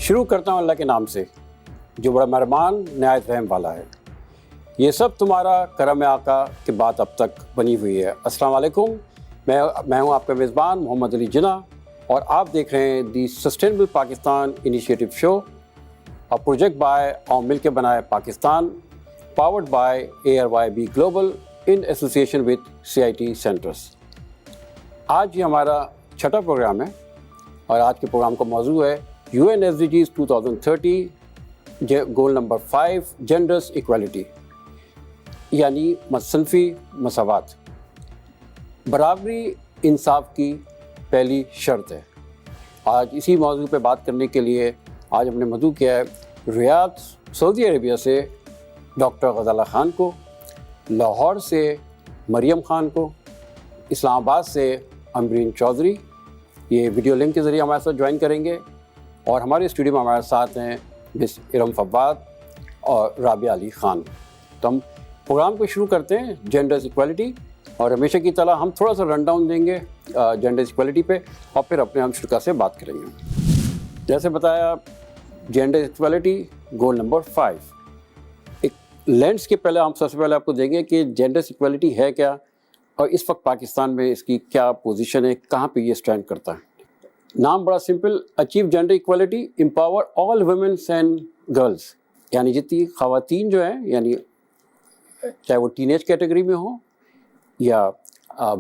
شروع کرتا ہوں اللہ کے نام سے جو بڑا مہربان نہایت رحم والا ہے۔ یہ سب تمہارا کرم آقا کی بات اب تک بنی ہوئی ہے۔ السلام علیکم، میں ہوں آپ کا میزبان محمد علی جناح اور آپ دیکھ رہے ہیں دی سسٹینیبل پاکستان انیشیٹو شو، اور پروجیکٹ بائے اور مل کے بنائے Pakistan, powered by ARYB global in association with CIT centres. آج یہ ہمارا چھٹا پروگرام ہے اور آج کے پروگرام کا موضوع ہے UN SDGs 2030 goal number 5 genders equality, یعنی صنفی مساوات۔ برابری انصاف کی پہلی شرط ہے۔ آج اسی موضوع پہ بات کرنے کے لیے آج ہم نے مدعو کیا ہے ریاض سعودی عربیہ سے ڈاکٹر غزالہ خان کو، لاہور سے مریم خان کو، اسلام آباد سے امبرین چودھری۔ یہ ویڈیو لنک کے ذریعے ہمارے ساتھ جوائن کریں گے، اور ہمارے اسٹوڈیو میں ہمارے ساتھ ہیں مس ارم فواد اور رابعہ علی خان۔ تو ہم پروگرام کو شروع کرتے ہیں جینڈرز ایکویلٹی، اور ہمیشہ کی طرح ہم تھوڑا سا رن ڈاؤن دیں گے جینڈرز ایکویلٹی پہ، اور پھر اپنے ہم شرکا سے بات کریں گے۔ جیسے بتایا جینڈر ایکویلٹی گول نمبر 5، ایک لینڈس کے پہلے ہم سب سے پہلے آپ کو دیں گے کہ جینڈرز ایکویلٹی ہے کیا، اور اس وقت پاکستان میں اس کی کیا پوزیشن ہے، کہاں پہ یہ اسٹینڈ کرتا ہے۔ نام بڑا simple, achieve gender equality, empower all women's and girls, یعنی جتنی خواتین جو ہیں، یعنی چاہے وہ ٹین ایج کیٹیگری میں ہوں یا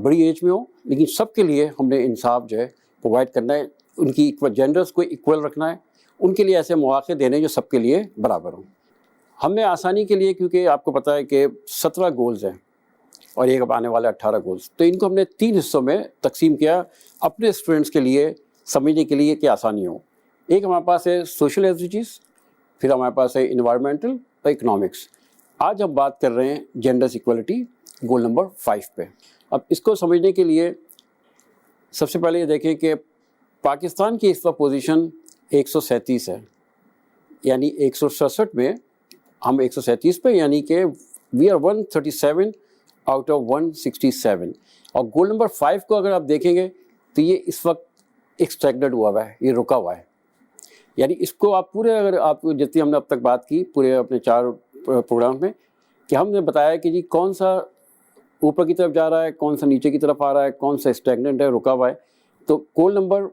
بڑی ایج میں ہوں، لیکن سب کے لیے ہم نے انصاف جو ہے پرووائڈ کرنا ہے، ان کی جینڈرز کو ایکول رکھنا ہے، ان کے لیے ایسے مواقع دینے جو سب کے لیے برابر ہوں۔ ہم نے آسانی کے لیے، کیونکہ آپ کو پتہ ہے کہ 17 گولز ہیں اور ایک اب آنے والے 18 گولز، تو ان کو ہم نے 3 حصوں میں تقسیم کیا اپنے اسٹوڈنٹس کے لیے سمجھنے کے لیے کہ آسانی ہو۔ ایک ہمارے پاس ہے سوشل ایسڈیجیز، پھر ہمارے پاس ہے انوائرمنٹل اور اکنامکس۔ آج ہم بات کر رہے ہیں جینڈرز ایکویلٹی گول نمبر 5 پہ۔ اب اس کو سمجھنے کے لیے سب سے پہلے یہ دیکھیں کہ پاکستان کی اس وقت پوزیشن 137 ہے، یعنی 167 میں ہم 137 پہ، یعنی کہ وی آر 137 آؤٹ آف 167۔ اور گول نمبر 5 کو اگر آپ دیکھیں گے تو یہ اس وقت اسٹیگنٹ ہوا ہے، یہ رکا ہوا ہے۔ یعنی اس کو آپ پورے، اگر آپ کو جتنی ہم نے اب تک بات کی پورے اپنے 4 پروگرام میں، کہ ہم نے بتایا کہ جی کون سا اوپر کی طرف جا رہا ہے، کون سا نیچے کی طرف آ رہا ہے، کون سا اسٹیگنٹ ہے، رکا ہوا ہے۔ تو گول نمبر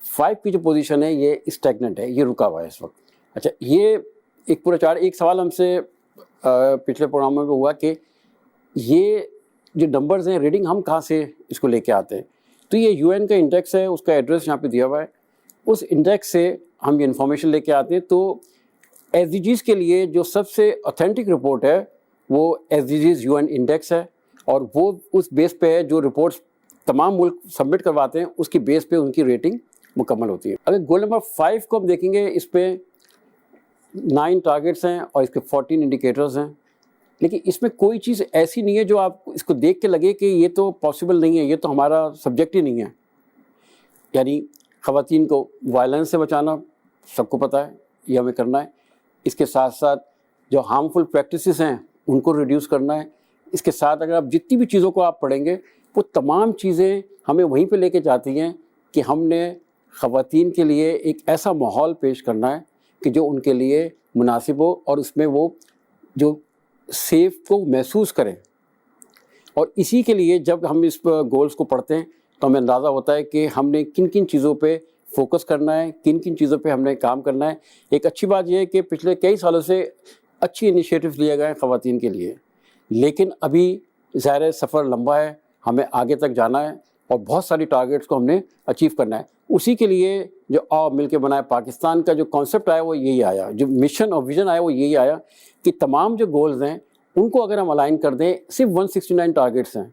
5 کی جو پوزیشن ہے یہ اسٹیگنٹ ہے، یہ رکا ہوا ہے اس وقت۔ اچھا، یہ ایک پورا 4 ایک سوال ہم سے پچھلے پروگراموں میں ہوا کہ یہ جو نمبرز ہیں، ریڈنگ ہم کہاں سے اس کو لے کے آتے ہیں؟ تو یہ UN کا انڈیکس ہے، اس کا ایڈریس یہاں پہ دیا ہوا ہے، اس انڈیکس سے ہم یہ انفارمیشن لے کے آتے ہیں۔ تو SDGs کے لیے جو سب سے اوتھینٹک رپورٹ ہے وہ SDGs UN انڈیکس ہے، اور وہ اس بیس پہ ہے جو رپورٹس تمام ملک سبمٹ کرواتے ہیں، اس کی بیس پہ ان کی ریٹنگ مکمل ہوتی ہے۔ اگر گول نمبر 5 کو ہم دیکھیں گے، اس پہ 9 ٹارگیٹس ہیں اور اس کے 14 انڈیکیٹرز ہیں، لیکن اس میں کوئی چیز ایسی نہیں ہے جو آپ اس کو دیکھ کے لگے کہ یہ تو پاسبل نہیں ہے، یہ تو ہمارا سبجیکٹ ہی نہیں ہے۔ یعنی خواتین کو وائلنس سے بچانا سب کو پتہ ہے، یہ ہمیں کرنا ہے۔ اس کے ساتھ ساتھ جو ہارمفل پریکٹسز ہیں ان کو ریڈیوس کرنا ہے۔ اس کے ساتھ اگر آپ جتنی بھی چیزوں کو آپ پڑھیں گے، وہ تمام چیزیں ہمیں وہیں پہ لے کے جاتی ہیں کہ ہم نے خواتین کے لیے ایک ایسا ماحول پیش کرنا ہے کہ جو ان کے لیے مناسب ہو، اور اس میں وہ جو سیف کو محسوس کریں۔ اور اسی کے لیے جب ہم اس گولز کو پڑھتے ہیں تو ہمیں اندازہ ہوتا ہے کہ ہم نے کن کن چیزوں پہ فوکس کرنا ہے، کن کن چیزوں پہ ہم نے کام کرنا ہے۔ ایک اچھی بات یہ ہے کہ پچھلے کئی سالوں سے اچھی انیشیٹوز لیے گئے ہیں خواتین کے لیے، لیکن ابھی ظاہر سفر لمبا ہے، ہمیں آگے تک جانا ہے، اور بہت ساری ٹارگیٹس کو ہم نے اچیو کرنا ہے۔ اسی کے لیے جو آؤ مل کے بنائے پاکستان کا جو کانسیپٹ آیا وہ یہی آیا، جو مشن اور ویژن آیا وہ یہی آیا کہ تمام جو گولز ہیں ان کو اگر ہم الائن کر دیں، صرف 169 ٹارگیٹس ہیں،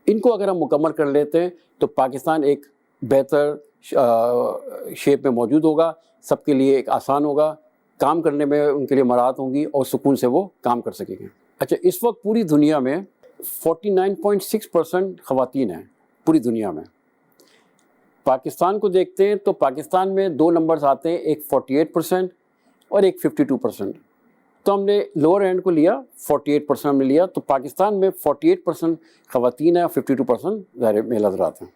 ان کو اگر ہم مکمل کر لیتے ہیں تو پاکستان ایک بہتر شیپ میں موجود ہوگا، سب کے لیے ایک آسان ہوگا، کام کرنے میں ان کے لیے مراحت ہوں گی اور سکون سے وہ کام کر سکیں گے۔ اچھا، اس وقت پوری دنیا میں 49.6% خواتین ہیں پوری دنیا میں۔ پاکستان کو دیکھتے ہیں تو پاکستان میں 2 نمبرز آتے ہیں، ایک 48% اور ایک 52%۔ تو ہم نے لوور اینڈ کو لیا، 48% ہم نے لیا، تو پاکستان میں 48% خواتین ہیں اور 52% ظاہر میل حضرات ہیں۔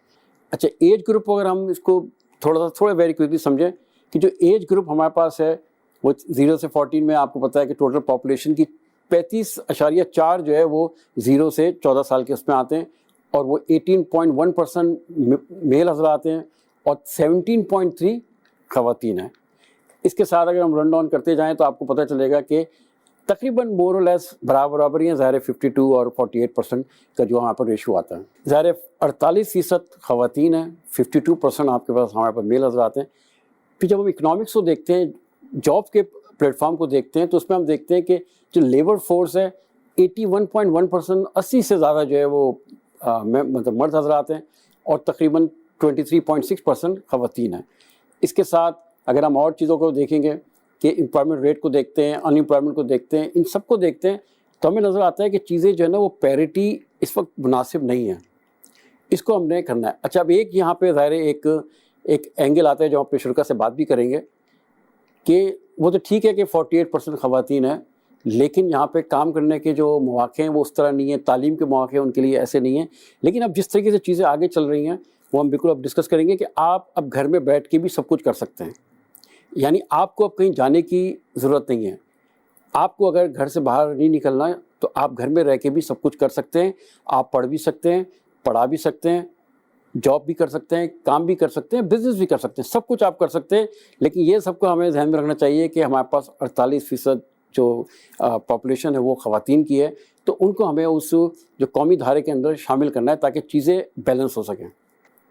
اچھا، ایج گروپ اگر ہم اس کو تھوڑا ویری کوئکلی سمجھیں کہ جو ایج گروپ ہمارے پاس ہے وہ 0 سے 14 میں آپ کو پتہ ہے کہ ٹوٹل پاپولیشن کی 35.4 جو ہے وہ 0 سے 14 سال کے اس میں آتے ہیں، اور وہ 18.1% میل حضرات ہیں اور 17.3 خواتین ہیں۔ اس کے ساتھ اگر ہم رن ڈاؤن کرتے جائیں تو آپ کو پتہ چلے گا کہ تقریباً مور اور لیس برابر ہی ہیں، ظاہر 52 اور 48% کا جو وہاں پر ریشو آتا ہے۔ ظاہر 48% خواتین ہیں، 52% آپ کے پاس ہمارے پاس میل حضرات ہیں۔ پھر جب ہم اکنامکس کو دیکھتے ہیں، جاب کے پلیٹ فارم کو دیکھتے ہیں، تو اس میں ہم دیکھتے ہیں کہ جو لیبر فورس ہے 81.1%، 80 سے زیادہ جو ہے وہ مطلب مرد حضرات ہیں، اور تقریباً 23.6% خواتین ہیں۔ اس کے ساتھ اگر ہم اور چیزوں کو دیکھیں گے کہ امپلائمنٹ ریٹ کو دیکھتے ہیں، ان امپلائمنٹ کو دیکھتے ہیں، ان سب کو دیکھتے ہیں، تو ہمیں نظر آتا ہے کہ چیزیں جو ہے نا وہ پیرٹی اس وقت مناسب نہیں ہے، اس کو ہم نے کرنا ہے۔ اچھا، اب ایک یہاں پہ ظاہر ایک اینگل آتا ہے جو ہم اپنے شرکا سے بات بھی کریں گے کہ وہ تو ٹھیک ہے کہ 48% خواتین ہیں، لیکن یہاں پہ کام کرنے کے جو مواقع ہیں وہ اس طرح نہیں ہیں، تعلیم کے مواقع ان کے لیے ایسے نہیں ہیں۔ لیکن اب جس طریقے سے چیزیں آگے چل رہی ہیں وہ ہم بالکل اب ڈسکس کریں گے کہ آپ اب گھر میں بیٹھ کے بھی سب کچھ کر سکتے ہیں، یعنی آپ کو اب کہیں جانے کی ضرورت نہیں ہے۔ آپ کو اگر گھر سے باہر نہیں نکلنا ہے تو آپ گھر میں رہ کے بھی سب کچھ کر سکتے ہیں، آپ پڑھ بھی سکتے ہیں، پڑھا بھی سکتے ہیں، جاب بھی کر سکتے ہیں، کام بھی کر سکتے ہیں، بزنس بھی کر سکتے ہیں، سب کچھ آپ کر سکتے ہیں۔ لیکن یہ سب کو ہمیں ذہن میں رکھنا چاہیے کہ ہمارے پاس 48% جو پاپولیشن ہے وہ خواتین کی ہے، تو ان کو ہمیں اس جو قومی دھارے کے اندر شامل کرنا ہے تاکہ چیزیں بیلنس ہو سکیں۔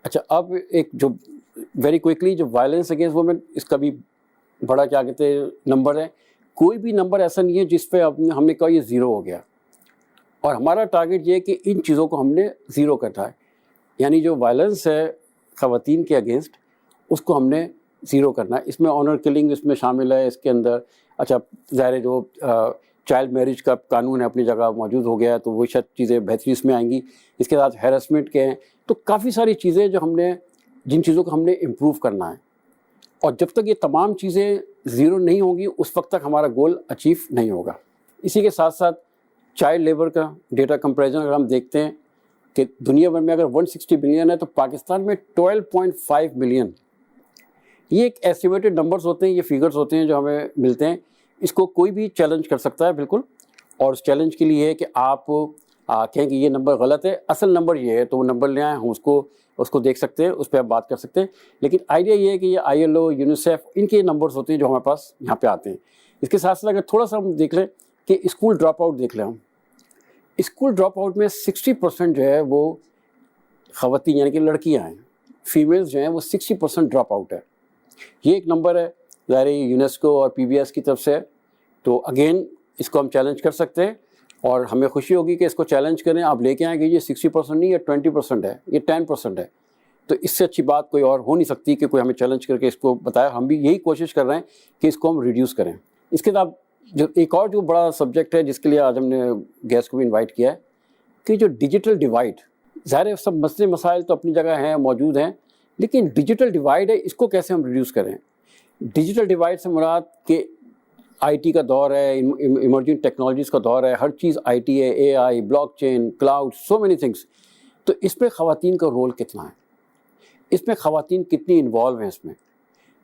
اچھا، اب ایک جو ویری کوئکلی جو وائلنس اگینسٹ وومن، اس کا بھی بڑا کیا کہتے ہیں نمبر ہے۔ کوئی بھی نمبر ایسا نہیں ہے جس پہ ہم نے کہا یہ 0 ہو گیا، اور ہمارا ٹارگیٹ یہ ہے کہ ان چیزوں کو ہم نے 0 کرنا ہے، یعنی جو وائلنس ہے خواتین کے اگینسٹ اس کو ہم نے 0 کرنا ہے۔ اس میں آنر کلنگ اس میں شامل ہے، اس کے اندر اچھا ظاہر ہے جو چائلڈ میرج کا قانون ہے اپنی جگہ موجود ہو گیا ہے، تو وہ شاید چیزیں بہتری اس میں آئیں گی۔ اس کے ساتھ ہیراسمنٹ کے ہیں، تو کافی ساری چیزیں جو جن چیزوں کو ہم نے امپروو کرنا ہے، اور جب تک یہ تمام چیزیں 0 نہیں ہوں گی اس وقت تک ہمارا گول اچیو نہیں ہوگا۔ اسی کے ساتھ ساتھ چائلڈ لیبر کا ڈیٹا کمپیریزن اگر ہم دیکھتے ہیں کہ دنیا بھر میں اگر 160 ملین ہے تو پاکستان میں 12.5 ملین۔ یہ ایک ایسٹیمیٹڈ نمبرز ہوتے ہیں، یہ فیگرز ہوتے ہیں جو ہمیں ملتے ہیں۔ اس کو کوئی بھی چیلنج کر سکتا ہے بالکل، اور اس چیلنج کے لیے ہے کہ آپ کہیں کہ یہ نمبر غلط ہے، اصل نمبر یہ ہے، تو وہ نمبر لے آئیں، ہم اس کو دیکھ سکتے ہیں، اس پہ آپ بات کر سکتے ہیں۔ لیکن آئیڈیا یہ ہے کہ یہ ILO، یونیسیف، ان کے نمبرز ہوتے ہیں جو ہمارے پاس یہاں پہ آتے ہیں۔ اس کے ساتھ ساتھ اگر تھوڑا سا ہم دیکھ لیں کہ اسکول ڈراپ آؤٹ دیکھ لیں، ہم اسکول ڈراپ آؤٹ میں 60% جو ہے وہ خواتین یعنی کہ لڑکیاں ہیں، فیمیلز جو ہیں وہ 60% ڈراپ آؤٹ ہے۔ یہ ایک نمبر ہے، ظاہر ہے یونیسکو اور PBS کی طرف سے، تو اگین اس کو ہم چیلنج کر سکتے ہیں، اور ہمیں خوشی ہوگی کہ اس کو چیلنج کریں، آپ لے کے آئیں گے یہ 60% نہیں، یہ 20% ہے، یہ 10% ہے۔ تو اس سے اچھی بات کوئی اور ہو نہیں سکتی کہ کوئی ہمیں چیلنج کر کے اس کو بتایا۔ ہم بھی یہی کوشش کر رہے ہیں کہ اس کو ہم ریڈیوس کریں۔ اس کے بعد جو ایک اور جو بڑا سبجیکٹ ہے جس کے لیے آج ہم نے گیسٹ کو بھی انوائٹ کیا ہے، کہ جو ڈیجیٹل ڈیوائڈ، ظاہر ہے سب مسئلے مسائل تو اپنی جگہ ہیں، موجود ہیں، لیکن ڈیجیٹل ڈیوائڈ ہے، اس کو کیسے ہم ریڈیوس کریں۔ ڈیجیٹل ڈیوائڈ سے مراد کہ IT کا دور ہے، ایمرجنگ ٹیکنالوجیز کا دور ہے، ہر چیز IT ہے، AI، blockchain, cloud, so many things. تو اس میں خواتین کا رول کتنا ہے، اس میں خواتین کتنی انوالو ہیں اس میں،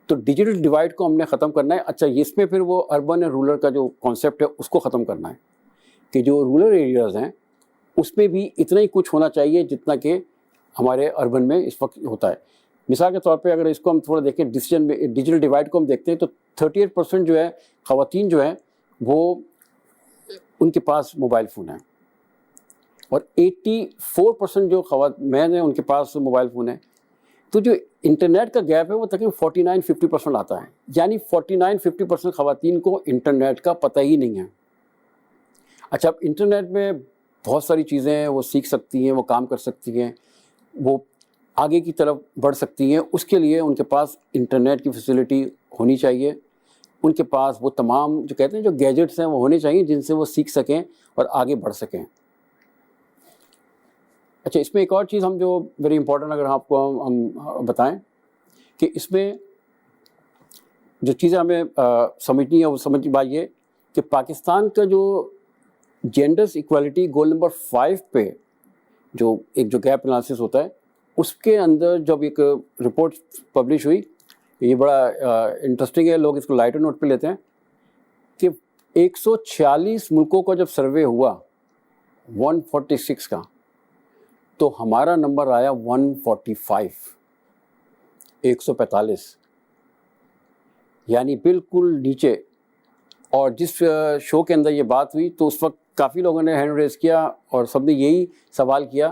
تو ڈیجیٹل ڈیوائڈ کو ہم نے ختم کرنا ہے۔ اچھا، اس میں پھر وہ اربن اور رورل کا جو کانسیپٹ ہے اس کو ختم کرنا ہے، کہ جو رورل ایریاز ہیں اس میں بھی اتنا ہی کچھ ہونا چاہیے جتنا کہ ہمارے اربن میں اس وقت ہوتا ہے۔ مثال کے طور پہ اگر اس کو ہم تھوڑا دیکھیں، ڈیجیٹل ڈیوائڈ کو ہم دیکھتے ہیں تو 38% جو ہے خواتین جو ہیں وہ ان کے پاس موبائل فون ہیں، اور 84% جو مین ہیں ان کے پاس موبائل فون ہیں۔ تو جو انٹرنیٹ کا گیپ ہے وہ تقریباً 49-50% آتا ہے، یعنی 49-50% خواتین کو انٹرنیٹ کا پتہ ہی نہیں ہے۔ اچھا، اب انٹرنیٹ میں بہت ساری چیزیں ہیں، وہ سیکھ سکتی ہیں، وہ کام کر سکتی ہیں، وہ آگے کی طرف بڑھ سکتی ہیں۔ اس کے لیے ان کے پاس انٹرنیٹ کی فیسلٹی ہونی چاہیے، ان کے پاس وہ تمام جو کہتے ہیں جو گیجٹس ہیں وہ ہونے چاہیے جن سے وہ سیکھ سکیں اور آگے بڑھ سکیں۔ اچھا، اس میں ایک اور چیز ہم جو ویری امپورٹنٹ اگر آپ کو ہم بتائیں کہ اس میں جو چیزیں ہمیں سمجھنی ہے وہ سمجھنی بات یہ کہ پاکستان کا جو جینڈرس ایکوالٹی گول نمبر 5 پہ جو ایک جو گیپ انالیسس ہوتا ہے، اس کے اندر جب ایک رپورٹ پبلش ہوئی یہ بڑا انٹرسٹنگ ہے, لوگ اس کو لائٹر نوٹ پہ لیتے ہیں, کہ 146 ملکوں کا جب سروے ہوا 146 کا, تو ہمارا نمبر آیا 145, یعنی بالکل نیچے. اور جس شو کے اندر یہ بات ہوئی تو اس وقت کافی لوگوں نے ہینڈ ریز کیا اور سب نے یہی سوال کیا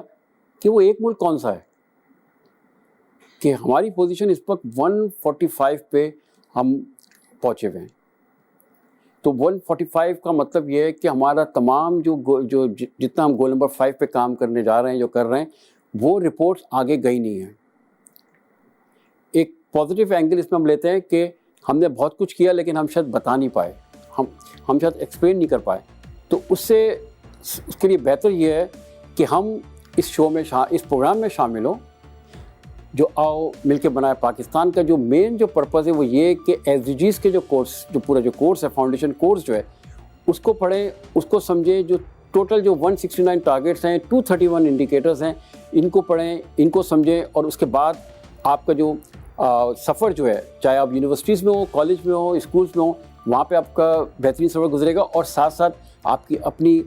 کہ وہ ایک ملک کون سا ہے, کہ ہماری پوزیشن اس وقت 145 پہ ہم پہنچے ہوئے ہیں. تو 145 کا مطلب یہ ہے کہ ہمارا تمام جو جتنا ہم گول نمبر 5 پہ کام کرنے جا رہے ہیں, جو کر رہے ہیں, وہ رپورٹس آگے گئی نہیں ہیں. ایک پازیٹیو اینگل اس میں ہم لیتے ہیں کہ ہم نے بہت کچھ کیا لیکن ہم شاید بتا نہیں پائے, ہم شاید ایکسپلین نہیں کر پائے. تو اس کے لیے بہتر یہ ہے کہ ہم اس شو میں اس پروگرام میں شامل ہوں, جو آؤ مل کے بنائے پاکستان کا جو مین جو پرپز ہے وہ یہ کہ ایس ڈی جیز کے جو کورس, جو پورا جو کورس ہے, فاؤنڈیشن کورس جو ہے, اس کو پڑھیں, اس کو سمجھیں. جو ٹوٹل جو 169 ٹارگیٹس ہیں, 231 انڈیکیٹرز ہیں, ان کو پڑھیں, ان کو سمجھیں. اور اس کے بعد آپ کا جو سفر جو ہے, چاہے آپ یونیورسٹیز میں ہو, کالج میں ہو, اسکولس میں ہو, وہاں پہ آپ کا بہترین سفر گزرے گا. اور ساتھ ساتھ آپ کی اپنی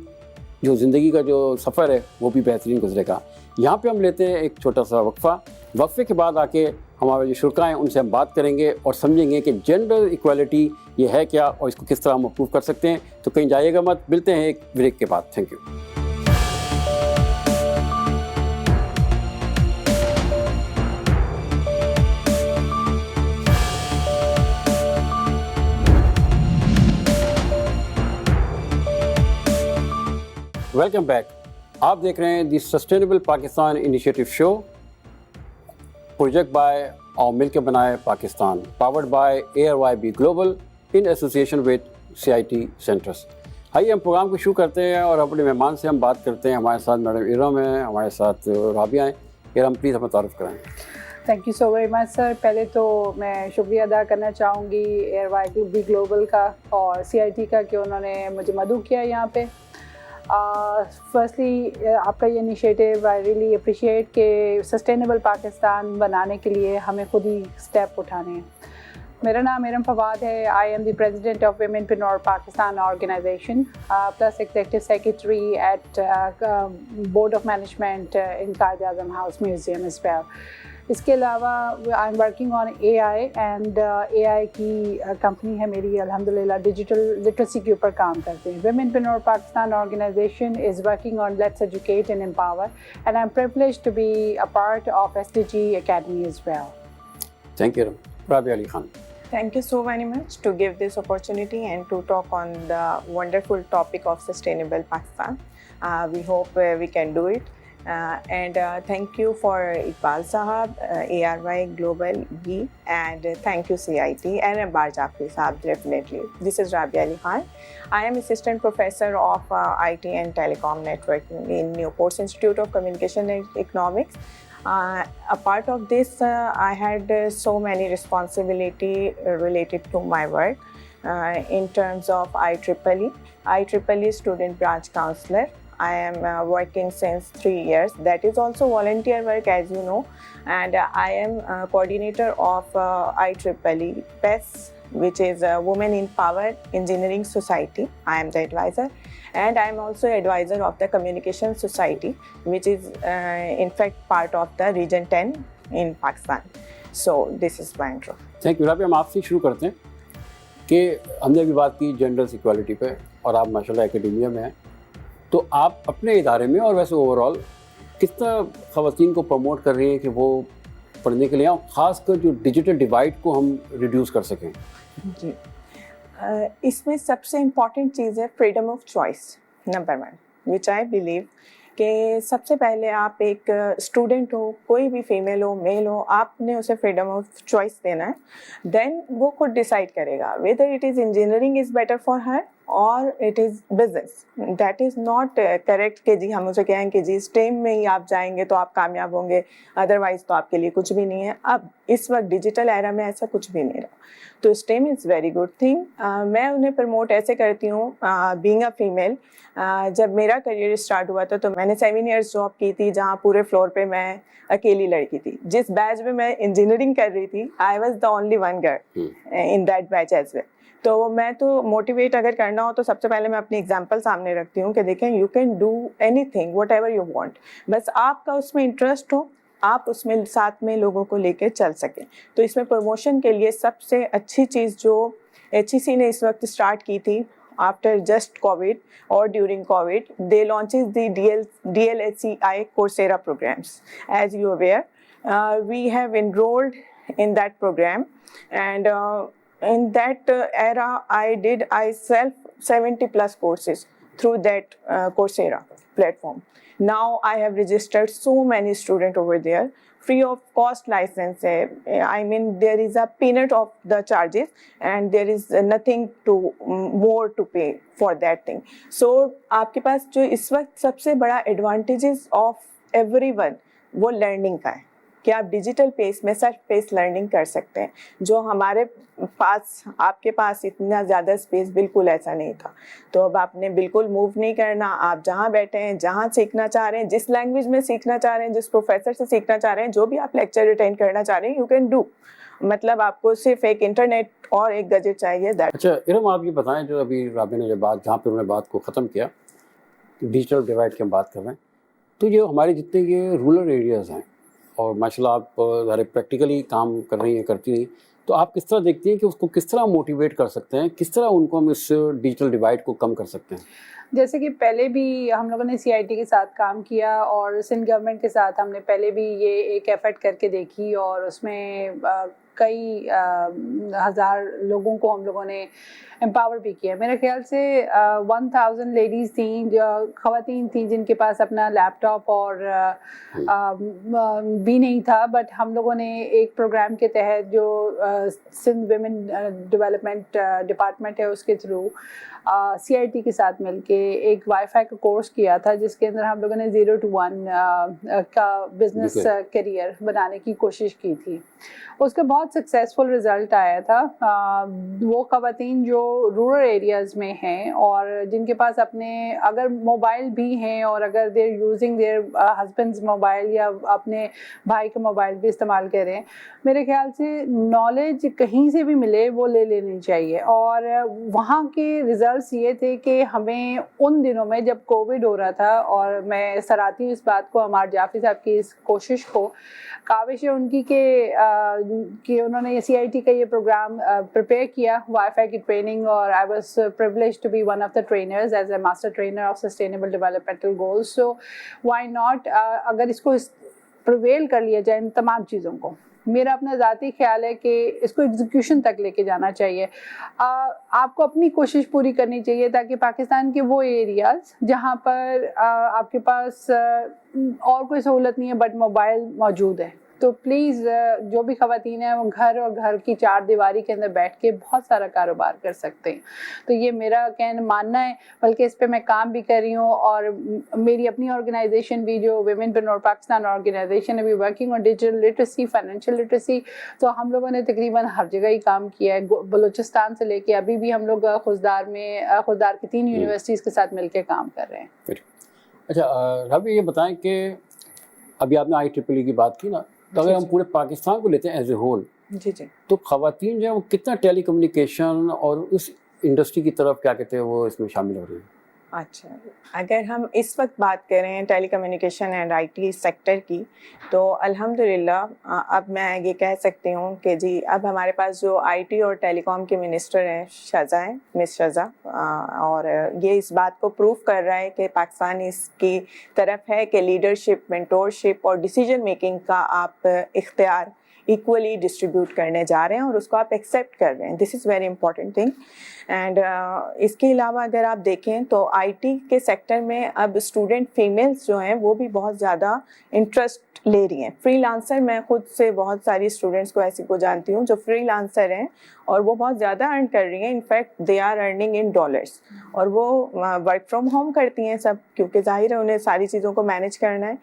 جو زندگی کا جو سفر ہے وہ بھی بہترین گزرے گا. یہاں پہ ہم لیتے ہیں ایک چھوٹا سا وقفہ. وقفے کے بعد آ کے ہمارے جو شرکاء ہیں ان سے ہم بات کریں گے اور سمجھیں گے کہ جینڈر ایکویلٹی یہ ہے کیا اور اس کو کس طرح ہم اپروو کر سکتے ہیں. تو کہیں جائیے گا مت, ملتے ہیں ایک بریک کے بعد. Thank you. Welcome back. آپ دیکھ رہے ہیں the sustainable Pakistan initiative show, project by اور مل کے بنائے Pakistan, powered by ARYB global in association with CIT centres. آئیے ہم پروگرام کو شروع کرتے ہیں اور اپنے مہمان سے ہم بات کرتے ہیں. ہمارے ساتھ میڈم ارم ہیں, ہمارے ساتھ رابعہ ہیں. ارم پلیز ہمیں تعارف کرائیں. Thank you so very much sir. پہلے تو میں شکریہ ادا کرنا چاہوں گی ARYB گلوبل کا اور CIT کا کہ انہوں نے مجھے مدعو کیا یہاں پہ. فرسٹلی آپ کا یہ انیشیٹو آئی ریئلی اپریشیٹ کہ سسٹینیبل پاکستان بنانے کے لیے ہمیں خود ہی اسٹیپ اٹھانے ہیں. میرا نام ارم فواد ہے. I am the president of womenpreneur Pakistan organisation plus executive secretary at board of management in Quaid Azam house museum as well. اس کے علاوہ I am working on AI and AI کی کمپنی ہے میری الحمدللہ, ڈیجیٹل لٹریسی کے اوپر کام کرتے ہیں. Womenpreneur Pakistan organisation is working on let's educate and empower and I am privileged to be a part of SDG academy as well. Thank you. Rabia Ali Khan. Thank you so very much to give this opportunity and to talk on the wonderful topic of sustainable Pakistan. We hope we can do it. And thank you for Iqbal Sahab, ARY Global B, and thank you CIT and Ambar Jafri Sahab definitely. This is Rabia Ali Khan. I am Assistant Professor of IT and Telecom Networking in Newport Institute of Communication and Economics. Apart of this, I had so many responsibility related to my work in terms of IEEE Student Branch Counselor. I am working since 3 years. That is also volunteer work, as you know. And I am coordinator of IEEE PES, which is Women in Power Engineering Society. I am the advisor. And I am also advisor of the Communication Society, which is in fact part of the Region 10 in Pakistan. So this is my intro. Thank you. Rabia, ہم آپ سے شروع کرتے ہیں کہ ہم نے ابھی بات کی جینڈر ایکویلٹی پہ اور آپ ماشاء اللہ اکیڈمیا میں ہیں, تو آپ اپنے ادارے میں اور ویسے اوور آل کس طرح خواتین کو پروموٹ کر رہی ہیں کہ وہ پڑھنے کے لیے, اور خاص کر جو ڈیجیٹل ڈیوائڈ کو ہم ریڈیوس کر سکیں؟ جی, اس میں سب سے امپورٹنٹ چیز ہے freedom of choice number 1, which I believe کہ سب سے پہلے آپ ایک اسٹوڈنٹ ہو, کوئی بھی فیمیل ہو میل ہو, آپ نے اسے فریڈم آف چوائس دینا ہے. دین وہ خود ڈیسائڈ کرے گا whether it is engineering is better for her or it is business. That is not correct کہ جی ہم اسے کہیں کہ جی اسٹیم میں ہی آپ جائیں گے تو آپ کامیاب ہوں گے, ادروائز تو آپ کے لیے کچھ بھی نہیں ہے. اب اس وقت ڈیجیٹل ایرا میں ایسا کچھ بھی نہیں رہا, تو STEM is very good thing. میں انہیں پروموٹ ایسے کرتی ہوں, بینگ اے فیمیل. جب میرا کریئر اسٹارٹ ہوا تھا تو میں نے 7 ایئرس جاب کی تھی, جہاں پورے فلور پہ میں اکیلی لڑکی تھی. جس بیچ میں میں انجینئرنگ کر رہی تھی, I was the only one girl in that batch as well. تو میں تو موٹیویٹ اگر کرنا ہو تو سب سے پہلے میں اپنی ایگزامپل سامنے رکھتی ہوں کہ دیکھیں you can do any thing what ever you want, بس آپ کا اس میں انٹرسٹ ہو, آپ اس میں ساتھ میں لوگوں کو لے کے چل سکیں. تو اس میں پروموشن کے لیے سب سے اچھی چیز جو HEC نے اس وقت اسٹارٹ کی تھی after just COVID or during COVID, they launched the DLSCI Coursera programs. As you are aware, we have enrolled in that program, and in that era I self 70 plus courses through that Coursera platform. Now I have registered so many students over there, free of cost license hai. I mean there is a peanut of the charges and there is nothing to more to pay for that thing. So آپ کے پاس جو اس وقت سب سے بڑا advantages of every one وہ learning کا ہے کہ آپ ڈیجیٹل پیس میں سیلف پیس لرننگ کر سکتے ہیں, جو ہمارے پاس آپ کے پاس اتنا زیادہ اسپیس بالکل ایسا نہیں تھا. تو اب آپ نے بالکل موو نہیں کرنا, آپ جہاں بیٹھے ہیں, جہاں سیکھنا چاہ رہے ہیں, جس لینگویج میں سیکھنا چاہ رہے ہیں, جس پروفیسر سے سیکھنا چاہ رہے ہیں, جو بھی آپ لیکچر اٹینڈ کرنا چاہ رہے ہیں, یو کین ڈو. مطلب آپ کو صرف ایک انٹرنیٹ اور ایک گجٹ چاہیے. اچھا ارم, آپ یہ بتائیں جو ابھی رابعہ نے جو بات جہاں پہ انہوں نے بات کو ختم کیا, ڈیجیٹل ڈیوائڈ کی ہم بات کر رہے ہیں, تو یہ ہمارے جتنے یہ رورل ایریاز ہیں اور ماشاء اللہ آپ ظاہر پریکٹیکلی کام کر رہی ہیں, کرتی ہیں, تو آپ کس طرح دیکھتی ہیں کہ اس کو کس طرح موٹیویٹ کر سکتے ہیں, کس طرح ان کو ہم اس ڈیجیٹل ڈیوائڈ کو کم کر سکتے ہیں؟ جیسے کہ پہلے بھی ہم لوگوں نے CIT کے ساتھ کام کیا اور سندھ گورنمنٹ کے ساتھ ہم نے پہلے بھی یہ ایک ایفرٹ کر کے دیکھی, اور اس میں کئی ہزار لوگوں کو ہم لوگوں نے امپاور بھی کیا. میرے خیال سے 1000 لیڈیز تھیں, جو خواتین تھیں جن کے پاس اپنا لیپ ٹاپ اور بھی نہیں تھا, بٹ ہم لوگوں نے ایک پروگرام کے تحت جو سندھ ویمن ڈیولپمنٹ ڈپارٹمنٹ ہے اس کے تھرو CIT کے ساتھ مل کے ایک وائی فائی کا کورس کیا تھا, جس کے اندر ہم لوگوں نے 0 to 1 کا بزنس کیریئر بنانے کی کوشش کی تھی. اس کا بہت سکسیزفل رزلٹ آیا تھا. وہ خواتین جو رورل ایریاز میں ہیں اور جن کے پاس اپنے اگر موبائل بھی ہیں, اور اگر دیر یوزنگ دیر ہسبینڈز موبائل یا اپنے بھائی کا موبائل بھی استعمال کریں, میرے خیال سے نالج کہیں سے بھی ملے وہ لے لینی چاہیے. اور وہاں کے رزلٹس یہ تھے کہ ہمیں ان دنوں میں جب کووڈ ہو رہا تھا, اور میں سراہتی ہوں اس بات کو, عمار جعفری صاحب کی اس کوشش کو, کاوش ہے ان کی کہ انہوں نے CIT کا یہ پروگرام پریپیئر کیا, وائی فائی کی ٹریننگ, اور I was privileged to be one of the trainers as a master trainer of sustainable developmental goals. So why not, اگر اس کو پریویل کر لیا جائے ان تمام چیزوں کو, میرا اپنا ذاتی خیال ہے کہ اس کو ایگزیکیوشن تک لے کے جانا چاہیے. آپ کو اپنی کوشش پوری کرنی چاہیے تاکہ پاکستان کے وہ ایریاز جہاں پر آپ کے پاس اور کوئی سہولت نہیں ہے بٹ موبائل موجود ہے, تو پلیز جو بھی خواتین ہیں وہ گھر اور گھر کی 4 دیواری کے اندر بیٹھ کے بہت سارا کاروبار کر سکتے ہیں. تو یہ میرا ماننا ہے, بلکہ اس پہ میں کام بھی کر رہی ہوں, اور میری اپنی آرگنائزیشن بھی جو ویمنپرینور پاکستان آرگنائزیشن ہے, بھی working on digital literacy, financial literacy. تو ہم لوگوں نے تقریباً ہر جگہ ہی کام کیا ہے, بلوچستان سے لے کے ابھی بھی ہم لوگ خضدار کی 3 یونیورسٹیز کے ساتھ مل کے کام کر رہے ہیں. اچھا رابعہ, یہ بتائیں کہ ابھی آپ نے IEEE کی بات کی نا, تو اگر ہم پورے پاکستان کو لیتے ہیں ایز اے ہول, جی تو خواتین جو ہیں وہ کتنا ٹیلی کمیونیکیشن اور اس انڈسٹری کی طرف کیا کہتے ہیں وہ اس میں شامل ہو رہی ہیں؟ اچھا, اگر ہم اس وقت بات کریں ٹیلی کمیونیکیشن اینڈ IT سیکٹر کی, تو الحمدللہ اب میں یہ کہہ سکتی ہوں کہ جی اب ہمارے پاس جو IT اور ٹیلی کام کے منسٹر ہیں شہزہ ہیں, مس شہزہ, اور یہ اس بات کو پروف کر رہا ہے کہ پاکستان اس کی طرف ہے کہ لیڈرشپ, مینٹورشپ اور ڈیسیجن میکنگ کا آپ اختیار ایکولی ڈسٹریبیوٹ کرنے جا رہے ہیں, اور اس کو آپ ایکسیپٹ کر رہے ہیں. This is very important thing. And اس کے علاوہ اگر آپ دیکھیں تو IT کے سیکٹر میں اب اسٹوڈنٹ فیمیلس جو ہیں وہ بھی بہت زیادہ انٹرسٹ لے رہی ہیں. فری لانسر, میں خود سے بہت ساری اسٹوڈنٹس کو ایسی کو جانتی ہوں جو فری لانسر ہیں اور وہ بہت زیادہ ارن کر رہی ہیں. In fact they are earning in dollars, اور وہ ورک فرام ہوم کرتی ہیں سب, کیونکہ ظاہر ہے انہیں ساری چیزوں کو مینیج کرنا ہے.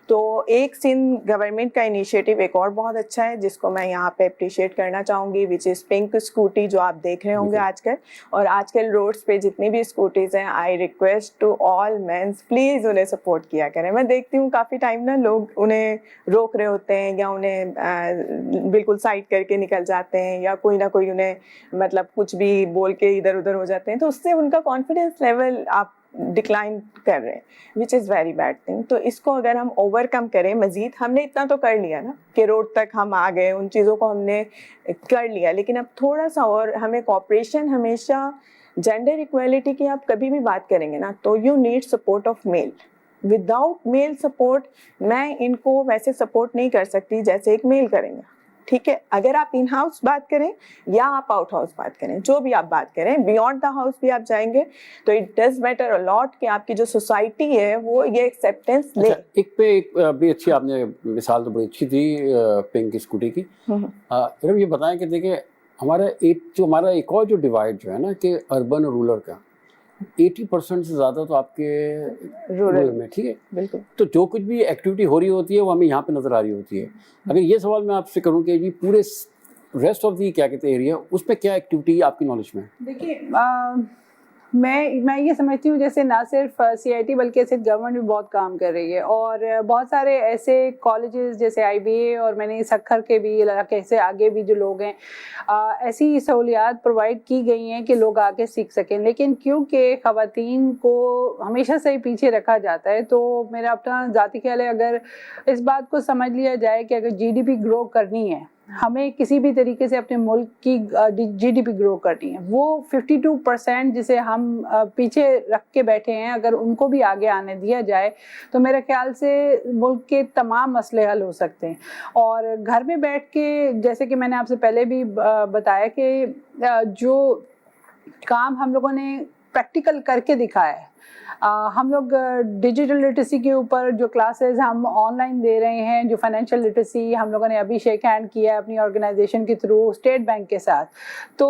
تو ایک سندھ گورنمنٹ کا انیشیٹو ایک اور بہت اچھا ہے جس کو میں یہاں پہ اپریشیٹ کرنا چاہوں گی, وچ از پنک اسکوٹی, جو آپ دیکھ رہے ہوں گے آج کل. اور آج کل روڈس پہ جتنی بھی اسکوٹیز ہیں, I request to all mens, please انہیں سپورٹ کیا کریں. میں دیکھتی ہوں کافی ٹائم نا لوگ انہیں روک رہے ہوتے ہیں یا انہیں بالکل سائڈ کر کے نکل جاتے ہیں, یا کوئی نہ کوئی انہیں مطلب کچھ بھی بول کے ادھر ادھر ہو جاتے ہیں, تو اس سے ان کا کانفیڈینس لیول آپ ڈکلائن کر رہے ہیں, وچ از ویری بیڈ تھنگ. تو اس کو اگر ہم اوور کم کریں مزید, ہم نے اتنا تو کر لیا نا کہ روڈ تک ہم آ گئے, ان چیزوں کو ہم نے کر لیا, لیکن اب تھوڑا سا اور ہمیں کوآپریشن, ہمیشہ جینڈر ایکویلٹی کی آپ کبھی بھی بات کریں گے نا تو you need support of male. Without male support میں ان کو ویسے سپورٹ نہیں کر سکتی جیسے ایک میل کریں گے. ٹھیک ہے, اگر آپ ان ہاؤس بات کریں یا آپ آؤٹ ہاؤس بات کریں, جو بھی آپ بات کریں, بیونڈ دا ہاؤس بھی آپ جائیں گے تو اٹ ڈز میٹر الاٹ کہ آپ کی جو سوسائٹی ہے وہ یہ ایکسیپٹینس لے. ایک پہ ایک بڑی اچھی آپ نے مثال تو بڑی اچھی تھی پنک اسکوٹی کی. یہ بتائیں کہ دیکھیں ہمارا ایک اور جو ڈیوائڈ جو ہے نا کہ اربن اور رورل کا, 80% سے زیادہ تو آپ کے رورل میں, ٹھیک ہے, بالکل. تو جو کچھ بھی ایکٹیویٹی ہو رہی ہوتی ہے وہ ہمیں یہاں پہ نظر آ رہی ہوتی ہے. اگر یہ سوال میں آپ سے کروں کہ جی پورے ریسٹ آف دی کیا کہتے ہیں ایریا, اس پہ کیا ایکٹیویٹی آپ کی نالج میں؟ دیکھیے میں یہ سمجھتی ہوں جیسے نہ صرف سی آئی ٹی بلکہ صرف گورنمنٹ بھی بہت کام کر رہی ہے, اور بہت سارے ایسے کالجز جیسے آئی بی اے اور میں نے سکھر کے بھی علاقے سے آگے بھی جو لوگ ہیں, ایسی سہولیات پرووائڈ کی گئی ہیں کہ لوگ آگے سیکھ سکیں. لیکن کیونکہ خواتین کو ہمیشہ سے ہی پیچھے رکھا جاتا ہے, تو میرا اپنا ذاتی خیال ہے اگر اس بات کو سمجھ لیا جائے کہ اگر جی ڈی پی گرو کرنی ہے, ہمیں کسی بھی طریقے سے اپنے ملک کی جی ڈی پی گرو کرنی ہے, وہ 52% جسے ہم پیچھے رکھ کے بیٹھے ہیں, اگر ان کو بھی آگے آنے دیا جائے تو میرے خیال سے ملک کے تمام مسئلے حل ہو سکتے ہیں. اور گھر میں بیٹھ کے, جیسے کہ میں نے آپ سے پہلے بھی بتایا کہ جو کام ہم لوگوں نے پریکٹیکل کر کے دکھایا ہے, ہم لوگ ڈیجیٹل لٹریسی کے اوپر جو کلاسز ہم آن لائن دے رہے ہیں, جو فائنینشیل لٹریسی ہم لوگوں نے ابھی شیک ہینڈ کیا ہے اپنی آرگنائزیشن کے تھرو اسٹیٹ بینک کے ساتھ, تو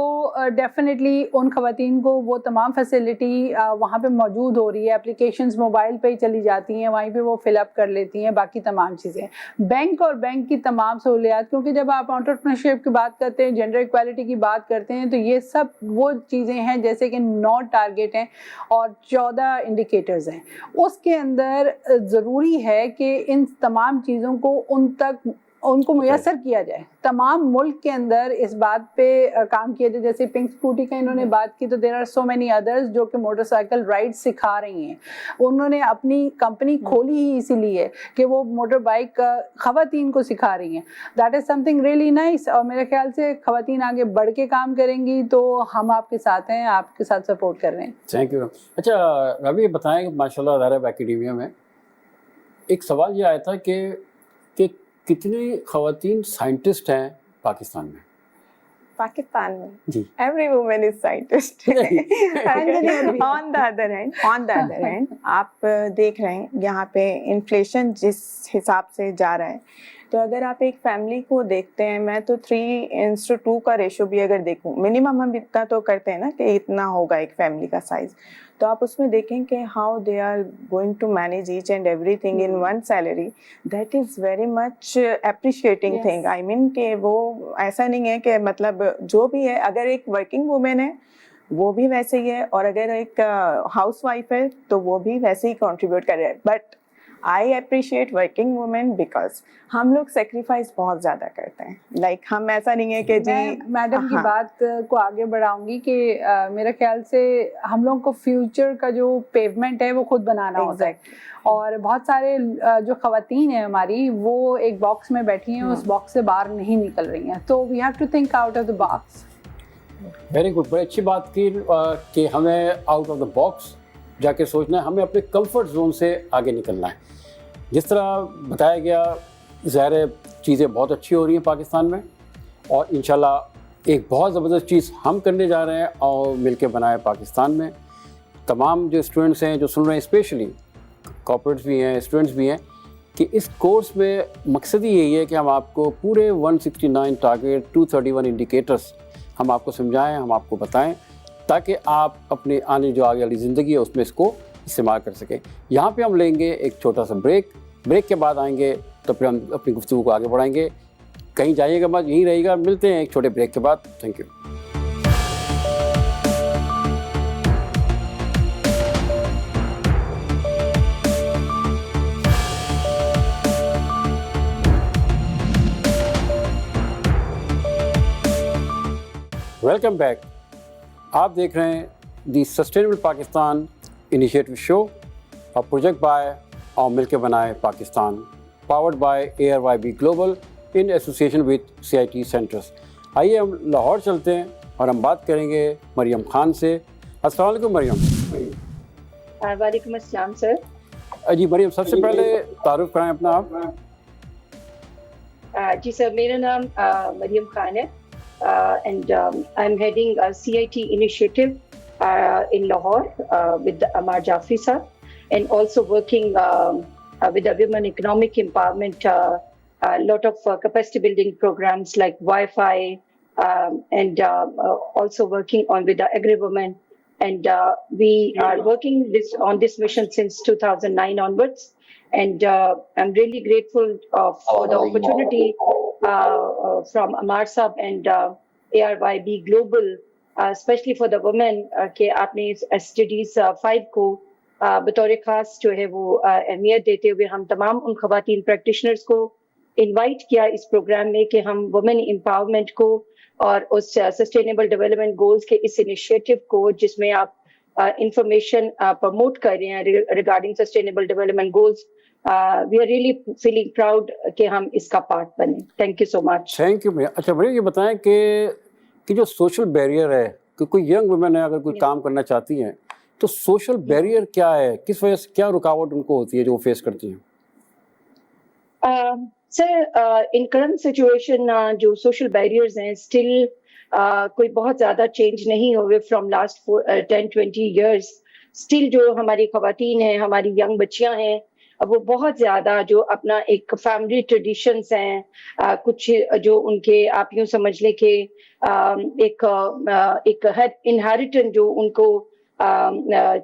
ڈیفینیٹلی ان خواتین کو وہ تمام فیسلٹی وہاں پہ موجود ہو رہی ہے. اپلیکیشنز موبائل پہ ہی چلی جاتی ہیں, وہیں پہ وہ فل اپ کر لیتی ہیں, باقی تمام چیزیں. بینک اور بینک کی تمام سہولیات, کیونکہ جب آپ انٹرپرینورشپ کی بات کرتے ہیں, جینڈر ایکویلٹی کی بات کرتے ہیں, تو یہ سب وہ چیزیں ہیں جیسے کہ 9 ٹارگیٹ ہیں اور 14 انڈیکیٹرز ہیں. اس کے اندر ضروری ہے کہ ان تمام چیزوں کو ان کو میسر کیا جائے, تمام ملک کے اندر اس بات پہ کام کیا جائے. جیسے پنک اسکوٹی کا انہوں نے بات کی, تو there are so many others جو کہ موٹر سائیکل رائڈ سکھا رہی ہیں. انہوں نے اپنی کمپنی کھولی ہی اسی لیے کہ وہ موٹر بائک خواتین کو سکھا رہی ہیں. That is some thing really nice, اور میرے خیال سے خواتین آگے بڑھ کے کام کریں گی تو ہم آپ کے ساتھ ہیں, آپ کے ساتھ سپورٹ کر رہے ہیں. Thank you. اچھا روی, بتائیں کہ ماشاء اللہ ادارہ اکیڈیمیا میں ایک سوال یہ آیا تھا کہ کتنی خواتین سائنٹسٹ ہیں پاکستان میں؟ پاکستان میں جی, every woman is scientist. On the other hand آپ دیکھ رہے ہیں یہاں پہ انفلیشن جس حساب سے جا رہا ہے, تو اگر آپ ایک فیملی کو دیکھتے ہیں, میں تو 3:2 کا ریشو بھی اگر دیکھوں, منیمم ہم اتنا تو کرتے ہیں نا کہ اتنا ہوگا ایک فیملی کا سائز, تو آپ اس میں دیکھیں کہ how they are going to manage each and everything in one salary. That is very much appreciating thing. I mean کہ وہ ایسا نہیں ہے کہ مطلب جو بھی ہے, اگر ایک ورکنگ وومن ہے وہ بھی ویسے ہی ہے, اور اگر ایک ہاؤس وائف ہے تو وہ بھی ویسے ہی کنٹریبیوٹ کر رہے ہیں. But I appreciate working women because ہم لوگ سیکریفائس بہت زیادہ کرتے ہیں. لائک ہم ایسا نہیں ہے کہ جی, میں میڈم کی بات کو آگے بڑھاؤں گی کہ میرے خیال سے ہم لوگ کو فیوچر کا جو پیومنٹ ہے وہ خود بنانا ہوتا ہے, اور بہت سارے جو خواتین ہیں ہماری وہ ایک باکس میں بیٹھی ہیں, اس باکس سے باہر نہیں نکل رہی ہیں, تو we have to think out of the box. Very good, بڑی اچھی بات کی کہ ہمیں آؤٹ آف دا باکس جا کے سوچنا ہے, ہمیں اپنے کمفرٹ زون سے آگے نکلنا ہے. جس طرح بتایا گیا, ظاہر چیزیں بہت اچھی ہو رہی ہیں پاکستان میں, اور انشاءاللہ ایک بہت زبردست چیز ہم کرنے جا رہے ہیں اور مل کے بنائے پاکستان میں. تمام جو اسٹوڈنٹس ہیں جو سن رہے ہیں, اسپیشلی کارپوریٹس بھی ہیں, اسٹوڈنٹس بھی ہیں, کہ اس کورس میں مقصد ہی یہی ہے کہ ہم آپ کو پورے 169 ٹارگیٹ 231 انڈیکیٹرس ہم آپ کو سمجھائیں, ہم آپ کو بتائیں, تاکہ آپ اپنے آنے جو آگے والی زندگی ہے اس میں اس کو استعمال کر سکیں. یہاں پہ ہم لیں گے ایک چھوٹا سا بریک کے بعد آئیں گے تو پھر ہم اپنی گفتگو کو آگے بڑھائیں گے. کہیں جائیے گا مت, یہیں رہے گا. ملتے ہیں ایک چھوٹے بریک کے بعد. Thank you. Welcome back. آپ دیکھ رہے ہیں the sustainable Pakistan initiative show, project bye اور مل کے بنائے Pakistan, powered by ARYB global in association with CIT centres. آئیے ہم لاہور چلتے ہیں اور ہم بات کریں گے مریم خان سے. السلام علیکم مریم. وعلیکم السلام سر. جی مریم, سب سے پہلے تعارف کرائیں اپنا آپ. جی سر, میرا نام مریم خان ہے and I'm heading a CIT initiative in Lahore with Amar Jafri sir, and also working with the women economic empowerment, a lot of capacity building programs like Wi-Fi, and also working on with the agri-women, and we are working on this mission since 2009 onwards, and I'm really grateful for the opportunity from Amar Sahab and ARYB Global, especially for the women, کہ آپ نے STDs 5 کو بطور خاص جو ہے وہ اہمیت دیتے ہوئے ہم تمام ان خواتین پریکٹیشنرز کو انوائٹ کیا اس پروگرام میں کہ ہم وومن امپاورمنٹ کو اور اس سسٹینیبل ڈیولپمنٹ گولز کے اس انیشیٹو کو, جس میں آپ انفارمیشن پروموٹ کر رہے ہیں regarding sustainable development goals, we are really feeling proud کہ ہم اس کا پارٹ بنیں. Thank you so much. Thank you. اچھا مریم, یہ بتائیں کہ جو سوشل بیریئر ہے, کہ کوئی ینگ ویمن ہے اگر کوئی کام کرنا چاہتی ہیں تو سوشل بیریئر کیا ہے, کس وجہ سے کیا رکاوٹ ان کو ہوتی ہے جو وہ فیس کرتی ہیں؟ سر, ان کرنٹ سچویشن جو سوشل بیریئرز ہیں اسٹل کوئی بہت زیادہ چینج نہیں ہوئے فرام لاسٹ 10-20 ایئرس. اسٹل جو ہماری خواتین ہیں, ہماری ینگ بچیاں ہیں, وہ بہت زیادہ جو اپنا ایک فیملی ٹریڈیشنس ہیں, کچھ جو ان کے آپ یوں سمجھ لیں کہ ایک انہیریٹنٹ جو ان کو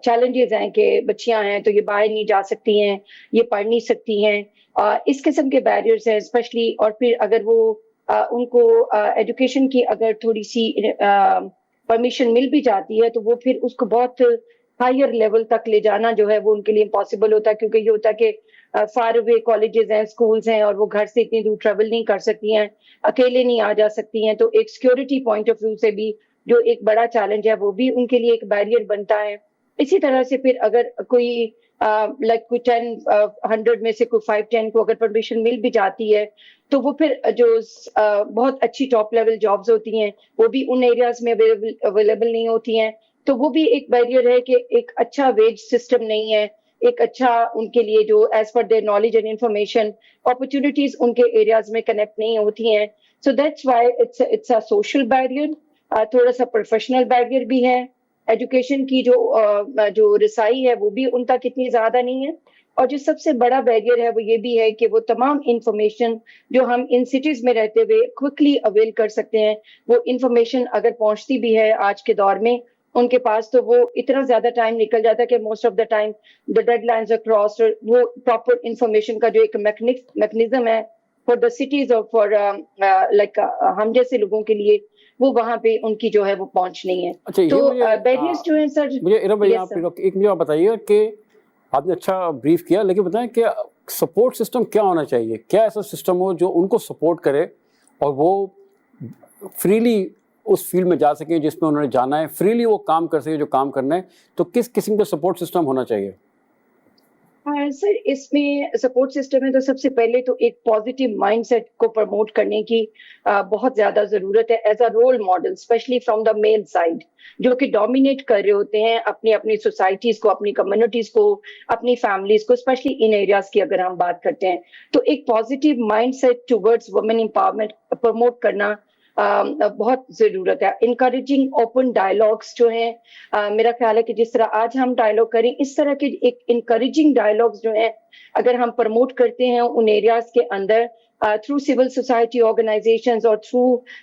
چیلنجز ہیں کہ بچیاں ہیں تو یہ باہر نہیں جا سکتی ہیں, یہ پڑھ نہیں سکتی ہیں, اس قسم کے بیریئرز ہیں اسپیشلی. اور پھر اگر وہ ان کو ایجوکیشن کی اگر تھوڑی سی پرمیشن مل بھی جاتی ہے تو وہ پھر اس کو بہت ہائر لیول تک لے جانا جو ہے وہ ان کے لیے امپاسبل ہوتا ہے, کیونکہ یہ ہوتا ہے کہ فار اوے کالجز ہیں, اسکولز ہیں, اور وہ گھر سے اتنی دور ٹریول نہیں کر سکتی ہیں, اکیلے نہیں آ جا سکتی ہیں. تو ایک سیکورٹی پوائنٹ آف ویو سے بھی جو ایک بڑا چیلنج ہے وہ بھی ان کے لیے ایک بیریئر بنتا ہے. اسی طرح سے پھر اگر کوئی لائک کوئی 100 میں سے کوئی 5-10 کو اگر پرمیشن مل بھی جاتی ہے تو وہ پھر جو بہت اچھی ٹاپ لیول جابز ہوتی ہیں وہ بھی ان ایریاز میں اویلیبل نہیں ہوتی ہیں. تو وہ بھی ایک بیریئر ہے کہ ایک اچھا ویج سسٹم نہیں ہے, ایک اچھا ان کے لیے جو as per their knowledge and information opportunities ان کے ایریاز میں کنیکٹ نہیں ہوتی ہیں. So that's why it's a social barrier. تھوڑا سا پروفیشنل بیریئر بھی ہے. ایجوکیشن کی جو رسائی ہے وہ بھی ان تک اتنی زیادہ نہیں ہے. اور جو سب سے بڑا بیریئر ہے وہ یہ بھی ہے کہ وہ تمام انفارمیشن جو ہم ان سٹیز میں رہتے ہوئے کوئکلی اویل کر سکتے ہیں, وہ انفارمیشن اگر پہنچتی بھی ہے آج کے دور میں ان کے پاس تو وہ اتنا زیادہ ٹائم نکل جاتا ہے کہ most of the time the deadlines are cross. وہ پراپر انفارمیشن کا جو ایک میکنزم ہے فار دا سٹیز اور فار لائک ہم جیسے لوگوں کے لیے وہ وہاں پہ ان کی جو ہے وہ پہنچ نہیں ہے. تو بیریئرز جو ہیں سر, ایک مجھے آپ بتائیے کہ آپ نے اچھا بریف کیا, لیکن بتائیں کہ سپورٹ سسٹم کیا ہونا چاہیے, کیا ایسا سسٹم ہو جو ان کو سپورٹ کرے اور وہ فریلی اس فیلڈ میں جا سکیں جس میں انہوں نے جانا ہے, فریلی وہ کام کر سکے جو کام کرنا ہے. تو کس قسم کا سپورٹ سسٹم ہونا چاہیے؟ سر اس میں سپورٹ سسٹم ہے تو سب سے پہلے تو ایک پازیٹیو مائنڈ سیٹ کو پروموٹ کرنے کی بہت زیادہ ضرورت ہے as a role model, especially from the male side, جو کہ ڈومینیٹ کر رہے ہوتے ہیں اپنی سوسائٹیز کو, اپنی کمیونٹیز کو, اپنی فیملیز کو, اسپیشلی ان ایریاز کی اگر ہم بات کرتے ہیں. تو ایک positive mindset towards women empowerment promote کرنا بہت ضرورت ہے. انکریجنگ اوپن ڈائلاگس جو ہیں, میرا خیال ہے کہ جس طرح آج ہم ڈائلاگ کریں اس طرح کے ایک انکریجنگ ڈائلاگس جو ہیں اگر ہم پروموٹ کرتے ہیں ان ایریاز کے اندر through civil society organizations or through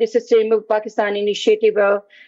the Sustainable Pakistan Initiative,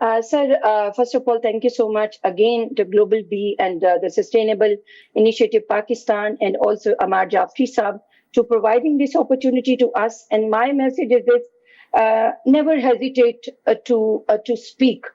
Sir, first of all, thank you so much again to Global B and the Sustainable Initiative Pakistan and also Amar Jafri Saab to providing this opportunity to us. And my message is this, never hesitate to speak.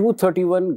231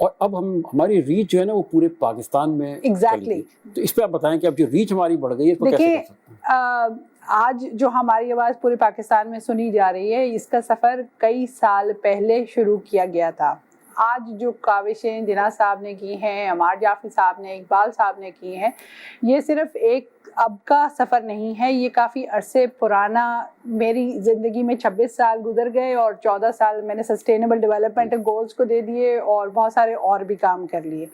اور اب ہماری reach جو ہے نا وہ پورے پاکستان میں Exactly. تو اس پہ آپ بتائیں کہ اب جو ریچ ہماری بڑھ گئی ہے اس کو کیسے کر سکتے ہیں؟ آج جو ہماری آواز پورے پاکستان میں سنی جا رہی ہے، اس کا سفر کئی سال پہلے شروع کیا گیا تھا. آج جو کاوشیں جناح صاحب نے کی ہیں، عمار جعفری صاحب نے، اقبال صاحب نے کی ہیں، یہ صرف ایک اب کا سفر نہیں ہے، یہ کافی عرصے پرانا. میری زندگی میں 26 سال گزر گئے اور 14 سال میں نے سسٹینیبل ڈیولپمنٹ گولز کو دے دیے اور بہت سارے اور بھی کام کر لیے.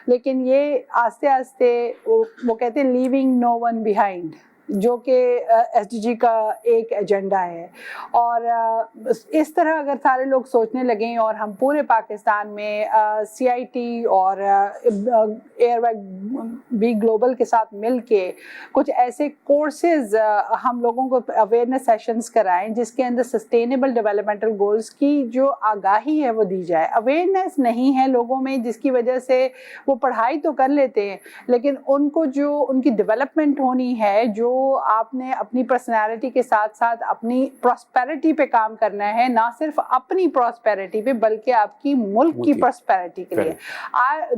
لیکن یہ آہستہ آہستہ وہ کہتے ہیں لیونگ نو ون بیہائنڈ، جو کہ ایس ڈی جی کا ایک ایجنڈا ہے. اور اس طرح اگر سارے لوگ سوچنے لگیں اور ہم پورے پاکستان میں سی آئی ٹی اور ایئر بی گلوبل کے ساتھ مل کے کچھ ایسے کورسز ہم لوگوں کو اویئرنیس سیشنز کرائیں جس کے اندر سسٹینیبل ڈیولپمنٹل گولز کی جو آگاہی ہے وہ دی جائے. اویئرنیس نہیں ہے لوگوں میں، جس کی وجہ سے وہ پڑھائی تو کر لیتے ہیں لیکن ان کو جو ان کی ڈیولپمنٹ ہونی ہے، جو آپ نے اپنی پرسنالٹی کے ساتھ ساتھ اپنی پراسپیرٹی پہ کام کرنا ہے، نہ صرف اپنی پراسپیرٹی پہ بلکہ آپ کی ملک کی پراسپیرٹی کے لیے.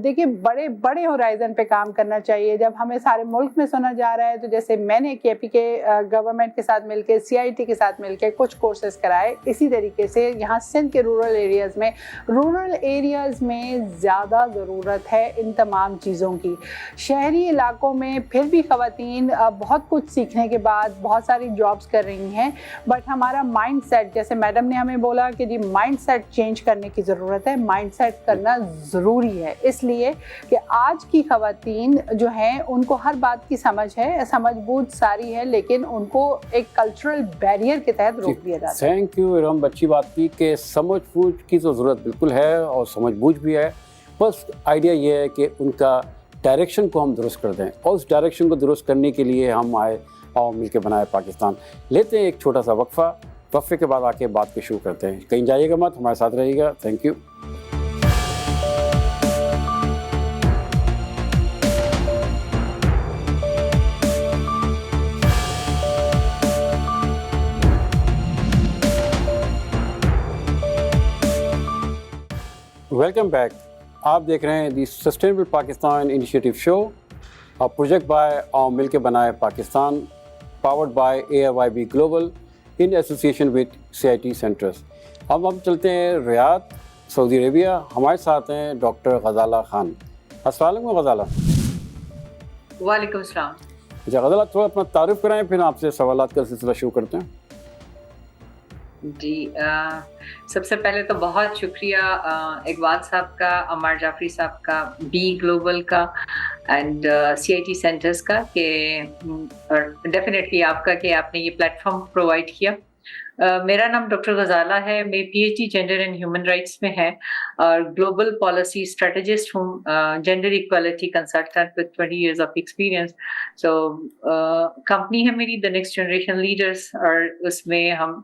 دیکھیں بڑے بڑے ہورائزن پہ کام کرنا چاہیے. جب ہمیں سارے ملک میں سنا جا رہا ہے تو جیسے میں نے کے پی کے گورنمنٹ کے ساتھ مل کے، سی آئی ٹی کے ساتھ مل کے کچھ کورسز کرائے، اسی طریقے سے یہاں سندھ کے رورل ایریاز میں زیادہ ضرورت ہے ان تمام چیزوں کی. شہری علاقوں میں پھر بھی خواتین بہت کچھ سیکھنے کے بعد بہت ساری جابس کر رہی ہیں، بٹ ہمارا مائنڈ سیٹ، جیسے میڈم نے ہمیں بولا کہ جی مائنڈ سیٹ چینج کرنے کی ضرورت ہے. مائنڈ سیٹ کرنا ضروری ہے، اس لیے کہ آج کی خواتین جو ہیں ان کو ہر بات کی سمجھ ہے، سمجھ بوجھ ساری ہے، لیکن ان کو ایک کلچرل بیریئر کے تحت روک دیا جاتا ہے. تھینک یو ارم، اچھی بات کی کہ سمجھ بوجھ کی تو ضرورت بالکل ہے اور سمجھ بوجھ بھی ہے، بس آئیڈیا یہ ہے کہ ان کا ڈائریکشن کو ہم درست کر دیں، اور اس ڈائریکشن کو درست کرنے کے لیے ہم آئے اور مل کے بنائے پاکستان. لیتے ہیں ایک چھوٹا سا وقفے کے بعد آ کے بات کو شروع کرتے ہیں. کہیں جائیے گا مت، ہمارے ساتھ رہیے گا. Thank you. Welcome back. آپ دیکھ رہے ہیں the sustainable Pakistan initiative show, project by اور مل کے بنائے Pakistan, powered by AIYB global in association with CIT centres. اب ہم چلتے ہیں ریاض، سعودی عربیہ. ہمارے ساتھ ہیں ڈاکٹر غزالہ خان. السلام علیکم غزالہ. وعلیکم السلام. اچھا غزالہ، تھوڑا اپنا تعارف کرائیں پھر آپ سے سوالات کا سلسلہ شروع کرتے ہیں. جی سب سے پہلے تو بہت شکریہ اقبال صاحب کا، عمار جعفری صاحب کا، بی گلوبل کا اینڈ CIT سینٹرز کا، کہ اور ڈیفینیٹلی آپ کا کہ آپ نے یہ پلیٹ فارم پرووائڈ کیا. میرا نام ڈاکٹر غزالہ ہے، میں PhD gender and human rights میں ہے اور گلوبل پالیسی اسٹریٹجسٹ ہوں، gender equality consultant with 20 years of experience. So company ہے میری دا نیکسٹ جنریشن لیڈرس، اور اس میں ہم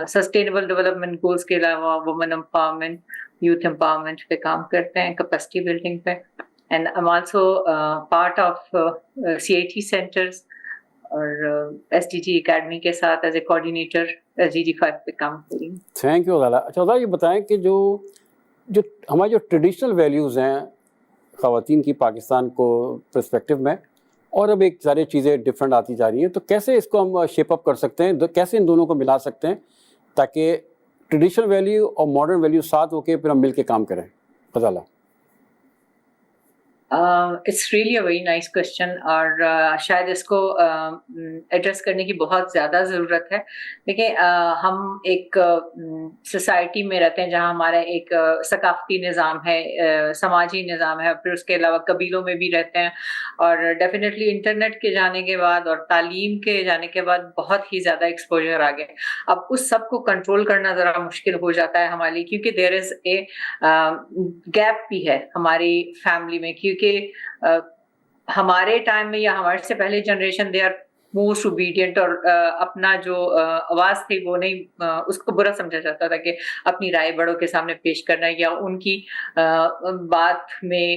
سسٹینیبل ڈیولپمنٹ گولز کے علاوہ وومن امپاورمنٹ، یوتھ امپاورمنٹ پہ کام کرتے ہیں، کیپیسٹی بلڈنگ پہ. And I am also part of CIT centres اور SDG اکیڈمی کے ساتھ ایز اے کوآرڈینیٹر SDG 5 پہ کام کر رہی ہوں. Thank you Ghazala. اچھا غزالہ، یہ بتائیں کہ جو ہماری جو ٹریڈیشنل ویلیوز ہیں خواتین کی پاکستان کو پرسپیکٹو میں، اور اب ایک ساری چیزیں ڈفرینٹ آتی جا رہی ہیں، تو کیسے اس کو ہم شیپ اپ کر سکتے ہیں، کیسے ان دونوں کو ملا سکتے ہیں تاکہ ٹریڈیشنل ویلیو اور ماڈرن ویلیو ساتھ ہو کے پھر ہم مل کے کام کریں؟ Ghazala. It's really a very nice question, اور شاید اس کو ایڈریس کرنے کی بہت زیادہ ضرورت ہے. دیکھیں ہم ایک سوسائٹی میں رہتے ہیں جہاں ہمارا ایک ثقافتی نظام ہے، سماجی نظام ہے، پھر اس کے علاوہ قبیلوں میں بھی رہتے ہیں، اور ڈیفینیٹلی انٹرنیٹ کے جانے کے بعد اور تعلیم کے جانے کے بعد بہت ہی زیادہ ایکسپوجر آ گئے. اب اس سب کو کنٹرول کرنا ذرا مشکل ہو جاتا ہے ہمارے لیے، کیونکہ دیر از اے گیپ بھی ہے ہماری فیملی میں، کیونکہ ہمارے ٹائم میں یا ہمارے سے پہلے generation they are most obedient, اور اپنا جو آواز تھی وہ نہیں، اس کو برا سمجھا جاتا تھا کہ اپنی رائے بڑوں کے سامنے پیش کرنا یا ان کی بات میں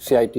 CIT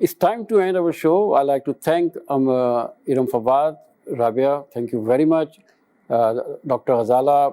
It's time to end our show. I'd like to thank Iram Fawad, Rabia, thank you very much, Dr. Ghazala,